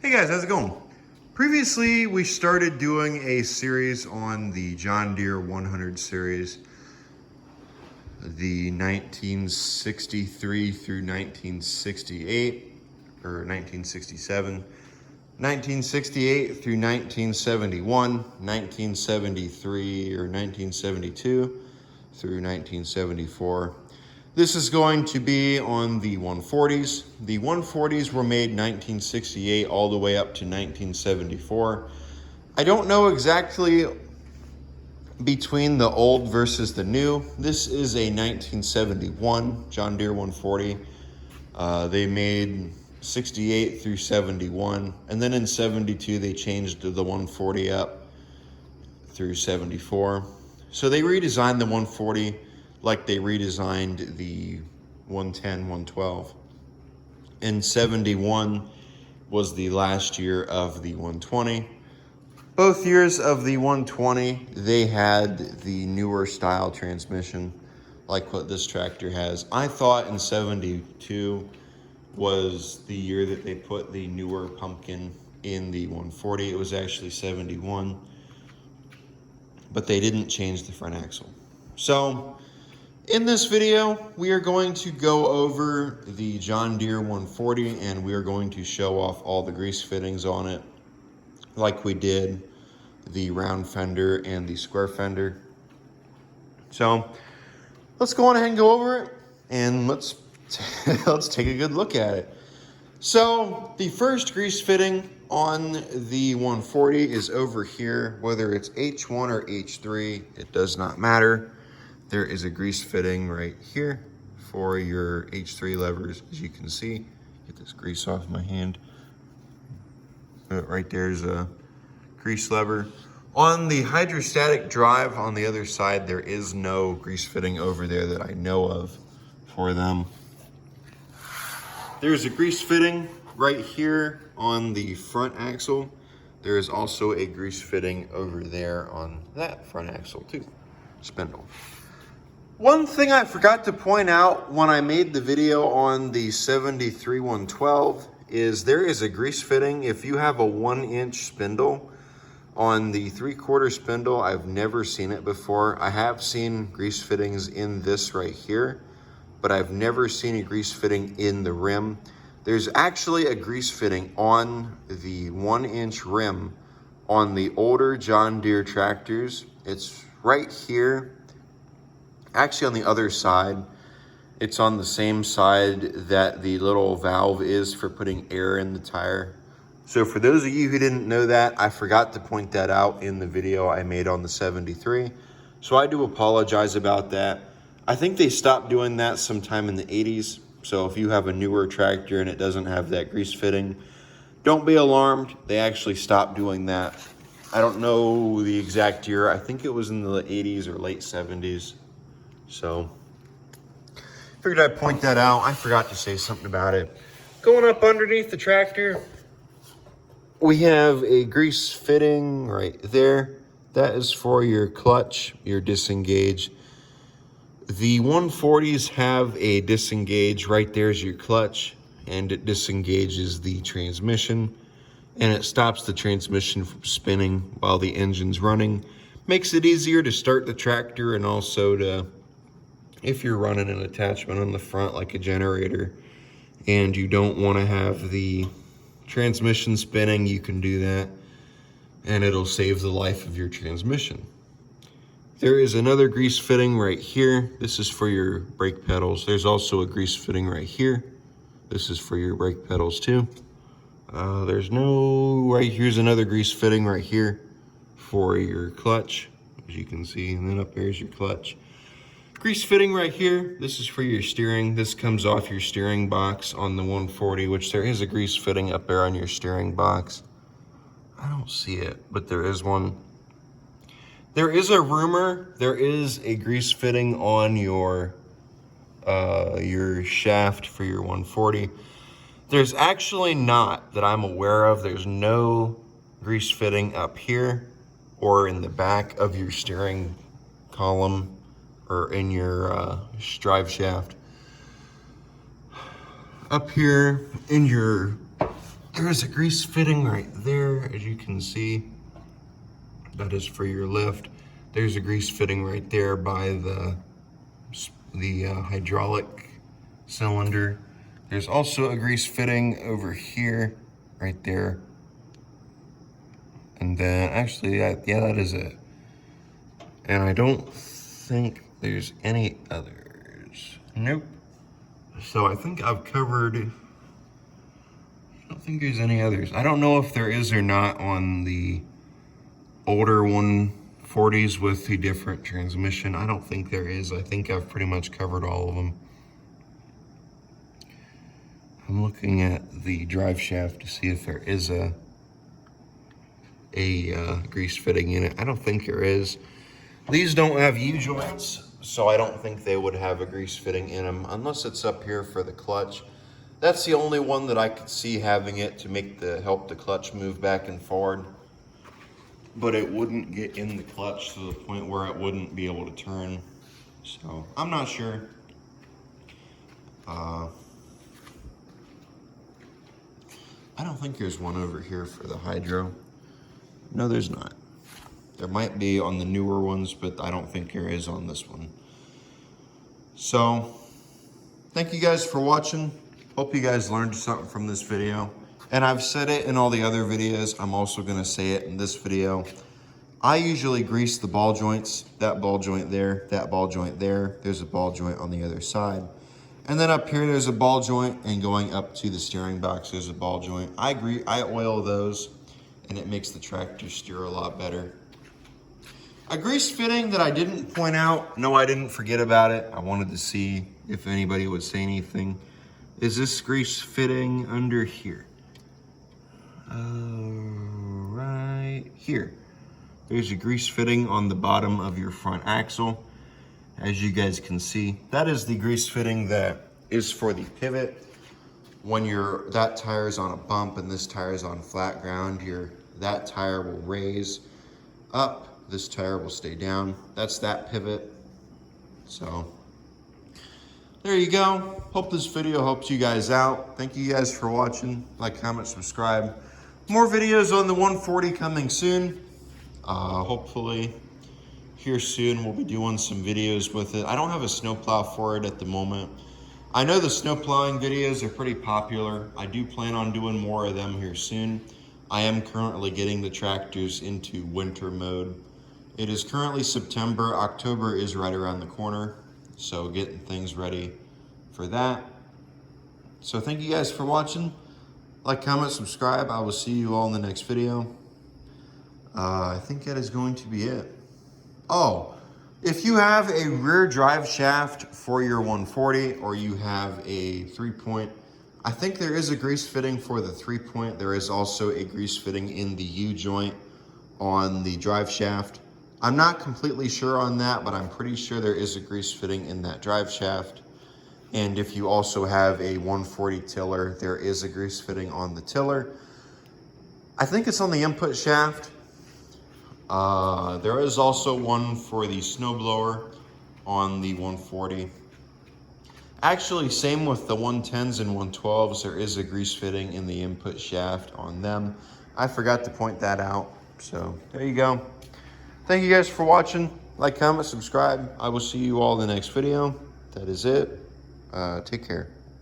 Hey guys, how's it going? Previously, we started doing a series on the John Deere 100 series, the 1963 through 1968, or 1967, 1968 through 1971, 1973 or 1972 through 1974. This is going to be on the 140s. The 140s were made 1968 all the way up to 1974. I don't know exactly between the old versus the new. This is a 1971 John Deere 140. They made 68 through 71, and then in 72 they changed the 140 up through 74. So they redesigned the 140 like they redesigned the 110, 112. And 71 was the last year of the 120. Both years of the 120, they had the newer style transmission, like what this tractor has. I thought in 72 was the year that they put the newer pumpkin in the 140. It was actually 71, but they didn't change the front axle. So in this video, we are going to go over the John Deere 140 and we are going to show off all the grease fittings on it like we did the round fender and the square fender. So let's go on ahead and go over it and let's take a good look at it. So the first grease fitting on the 140 is over here. Whether it's H1 or H3, it does not matter. There is a grease fitting right here for your H3 levers. As you can see, get this grease off my hand. Right there's a grease lever. On the hydrostatic drive on the other side, there is no grease fitting over there that I know of for them. There's a grease fitting right here on the front axle. There is also a grease fitting over there on that front axle too, spindle. One thing I forgot to point out when I made the video on the 73 112 is there is a grease fitting. If you have a 1-inch spindle on the 3/4 spindle, I've never seen it before. I have seen grease fittings in this right here, but I've never seen a grease fitting in the rim. There's actually a grease fitting on the 1-inch rim on the older John Deere tractors. It's right here. Actually on the other side. It's on the same side that the little valve is for putting air in the tire. So for those of you who didn't know that, I forgot to point that out in the video I made on the 73. So I do apologize about that. I think they stopped doing that sometime in the 80s. So if you have a newer tractor and it doesn't have that grease fitting, don't be alarmed. They actually stopped doing that. I don't know the exact year. I think it was in the 80s or late 70s. So figured I'd point that out. I forgot to say something about it. Going up underneath the tractor, we have a grease fitting right there. That is for your clutch, your disengage. The 140s have a disengage. Right there's your clutch, and it disengages the transmission, and it stops the transmission from spinning while the engine's running. Makes it easier to start the tractor, and also to, if you're running an attachment on the front like a generator and you don't want to have the transmission spinning, you can do that and it'll save the life of your transmission. There is another grease fitting right here. This is for your brake pedals. There's also a grease fitting right here. This is for your brake pedals too. Here's another grease fitting right here for your clutch, as you can see, and then up there's your clutch. Grease fitting right here. This is for your steering. This comes off your steering box on the 140, which there is a grease fitting up there on your steering box. I don't see it, but there is one. There is a rumor there is a grease fitting on your shaft for your 140. There's actually not, that I'm aware of. There's no grease fitting up here or in the back of your steering column or in your drive shaft. Up here in your There is a grease fitting right there, as you can see. That is for your lift. There's a grease fitting right there by the hydraulic cylinder. There's also a grease fitting over here, right there. And then actually, yeah, that is it. And I don't think there's any others. Nope. So I think I've covered, I don't think there's any others. I don't know if there is or not on the older 140s with the different transmission. I don't think there is. I think I've pretty much covered all of them. I'm looking at the drive shaft to see if there is a grease fitting in it. I don't think there is. These don't have U-joints, so I don't think they would have a grease fitting in them unless it's up here for the clutch. That's the only one that I could see having it to help the clutch move back and forward. But it wouldn't get in the clutch to the point where it wouldn't be able to turn. So I'm not sure. I don't think there's one over here for the hydro. No, there's not. There might be on the newer ones, but I don't think there is on this one. So, thank you guys for watching. Hope you guys learned something from this video. And I've said it in all the other videos. I'm also gonna say it in this video. I usually grease the ball joints, that ball joint there, that ball joint there. There's a ball joint on the other side. And then up here, there's a ball joint, and going up to the steering box, there's a ball joint. I oil those, and it makes the tractor steer a lot better. A grease fitting that I didn't point out, no, I didn't forget about it. I wanted to see if anybody would say anything. Is this grease fitting under here? Right here. There's a grease fitting on the bottom of your front axle. As you guys can see, that is the grease fitting that is for the pivot. When that tire is on a bump and this tire is on flat ground, that tire will raise up. This tire will stay down. That's that pivot. So there you go. Hope this video helps you guys out. Thank you guys for watching. Like, comment, subscribe. More videos on the 140 coming soon. Hopefully here soon we'll be doing some videos with it. I don't have a snowplow for it at the moment. I know the snow plowing videos are pretty popular. I do plan on doing more of them here soon. I am currently getting the tractors into winter mode. It is currently September. October is right around the corner. So getting things ready for that. So thank you guys for watching. Like, comment, subscribe. I will see you all in the next video. I think that is going to be it. Oh, if you have a rear drive shaft for your 140 or you have a 3-point, I think there is a grease fitting for the 3-point. There is also a grease fitting in the U-joint on the drive shaft. I'm not completely sure on that, but I'm pretty sure there is a grease fitting in that drive shaft. And if you also have a 140 tiller, there is a grease fitting on the tiller. I think it's on the input shaft. There is also one for the snowblower on the 140. Actually, same with the 110s and 112s. There is a grease fitting in the input shaft on them. I forgot to point that out. So there you go. Thank you guys for watching. Like, comment, subscribe. I will see you all in the next video. That is it. Take care.